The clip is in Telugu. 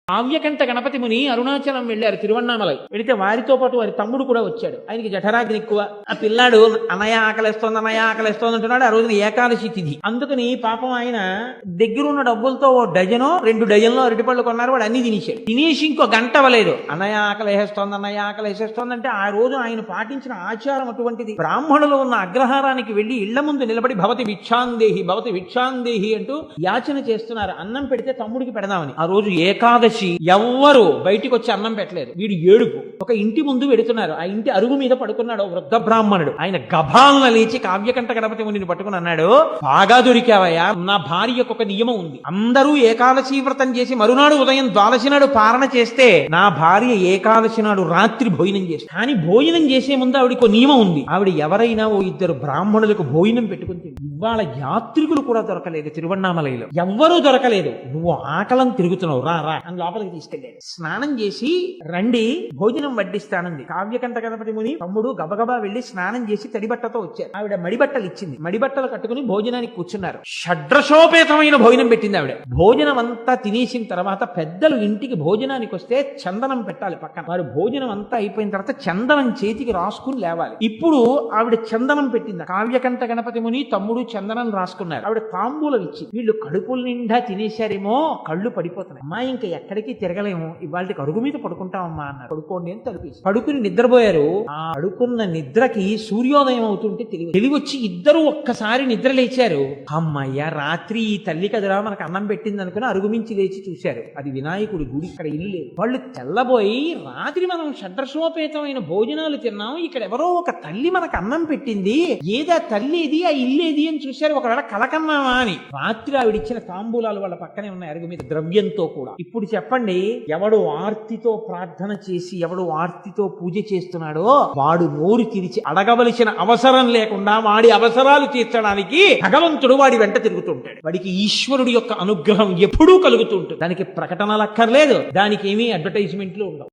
కావ్యకంఠ గణపతి ముని అరుణాచలం వెళ్లారు, తిరువన్నామలై వెళితే వారితో పాటు వారి తమ్ముడు కూడా వచ్చాడు. ఆయనకి జఠరాగ్ని ఎక్కువ. ఆ పిల్లాడు అన్నయ్య ఆకలిస్తోంది అంటున్నాడు. ఆ రోజున ఏకాదశి తిథి. అందుకని పాపం ఆయన దగ్గరున్న డబ్బులతో ఓ డజనో 2 డజన్లో అరటిపళ్ళు కొన్నారు. వాడు అన్ని తినేశాడు. తినేసి ఇంకో గంట అవ్వలేదు, అన్నయ్య ఆకలేస్తోంది అంటే ఆ రోజు ఆయన పాటించిన ఆచారం అటువంటిది. బ్రాహ్మణులు ఉన్న అగ్రహారానికి వెళ్లి ఇళ్ల ముందు నిలబడి భవతి భిక్షాందేహి అంటూ యాచన చేస్తున్నారు. అన్నం పెడితే తమ్ముడికి పెడదామని. ఆ రోజు ఏకాదశి. ఎవ్వరు బయటికి వచ్చి అన్నం పెట్టలేదు. వీడు ఏడుపు. ఒక ఇంటి ముందు వెడుతున్నారు. ఆ ఇంటి అరుగు మీద పడుకున్నాడు వృద్ధ బ్రాహ్మణుడు. ఆయన గభాలన లేచి కావ్యకంఠ గణపతి మునిని పట్టుకుని అన్నాడు, బాగా దొరికావయ్యా. నా భార్యకు ఒక నియమం ఉంది. అందరూ ఏకాదశి వ్రతం చేసి మరునాడు ఉదయం ద్వాదశి నాడు పారణ చేస్తే నా భార్య ఏకాదశి నాడు రాత్రి భోజనం చేస్తుంది. కానీ భోజనం చేసే ముందు ఆవిడకి ఒక నియమం ఉంది. ఆవిడ ఎవరైనా ఓ 2 బ్రాహ్మణులకు భోజనం పెట్టుకుని తింది. ఇవాళ యాత్రికులు కూడా దొరకలేదు తిరువన్నామలైలో. ఎవ్వరూ దొరకలేదు. నువ్వు ఆకలం తిరుగుతున్నావు, రా అని లోపలికి తీసుకెళ్ళాడు. స్నానం చేసి రండి భోజనం వడ్డిస్తానంది. కావ్యకంఠ గణపతి ముని తమ్ముడు గబగబా వెళ్లి స్నానం చేసి తడిబట్టతో వచ్చారు. ఆవిడ మడిబట్టలు ఇచ్చింది. మడిబట్టలు కట్టుకుని భోజనానికి కూర్చున్నారు. షడ్రసోపేతమైన భోజనం పెట్టింది ఆవిడ. భోజనం అంతా తినేసిన తర్వాత పెద్దలు ఇంటికి భోజనానికి వస్తే చందనం పెట్టాలి పక్కన. వారు భోజనం అంతా అయిపోయిన తర్వాత చందనం చేతికి రాసుకుని లేవాలి. ఇప్పుడు ఆవిడ చందనం పెట్టింది. కావ్యకంఠ గణపతి ముని తమ్ముడు చందనం రాసుకున్నారు. ఆవిడ తాంబూలం ఇచ్చి, వీళ్ళు కడుపుల నిండా తినేశారేమో, కళ్ళు పడిపోతున్నాయి, అమ్మా ఇంకా ఎక్కడికి తిరగలేము, ఇవాళకి అరుగు మీద పడుకుంటామమ్మా అన్నారు. పడుకోండి అని తలుపేసి పడుకుని నిద్రపోయారు. ఆ పడుకున్న నిద్రకి సూర్యోదయం అవుతుంటే తెలివొచ్చి ఇద్దరు ఒక్కసారి నిద్ర లేచారు. అమ్మయ్య, రాత్రి ఈ తల్లి కదరా మనకు అన్నం పెట్టింది అనుకుని అరుగుమించి లేచి చూశారు. అది వినాయకుడి గుడి, ఇక్కడ ఇల్లు లేదు. వాళ్ళు తెల్లబోయి, రాత్రి మనం షడ్రసోపేతమైన భోజనాలు తిన్నాం, ఇక్కడ ఎవరో ఒక తల్లి మనకు అన్నం పెట్టింది, ఏదా తల్లి ఇది, ఆ ఇల్లేది అని చూశారు. ఒకవేళ కలకన్నామా అని. రాత్రి ఆవిడిచ్చిన తాంబూలాలు వాళ్ళ పక్కనే ఉన్నాయి అరుగు మీద, ద్రవ్యంతో కూడా. ఇప్పుడు చెప్పండి, ఎవడు ఆర్తితో ప్రార్థన చేసి ఎవడు ఆర్తితో పూజ చేస్తున్నాడో వాడు నోరు తెరిచి అడగవలసిన అవసరం లేకుండా వాడి అవసరాలు తీర్చడానికి భగవంతుడు వాడి వెంట తిరుగుతుంటాడు. వాడికి ఈశ్వరుడి యొక్క అనుగ్రహం ఎప్పుడూ కలుగుతుంటుంది. దానికి ప్రకటనలు అక్కర్లేదు, దానికి ఏమీ అడ్వర్టైజ్మెంట్లు ఉండవు.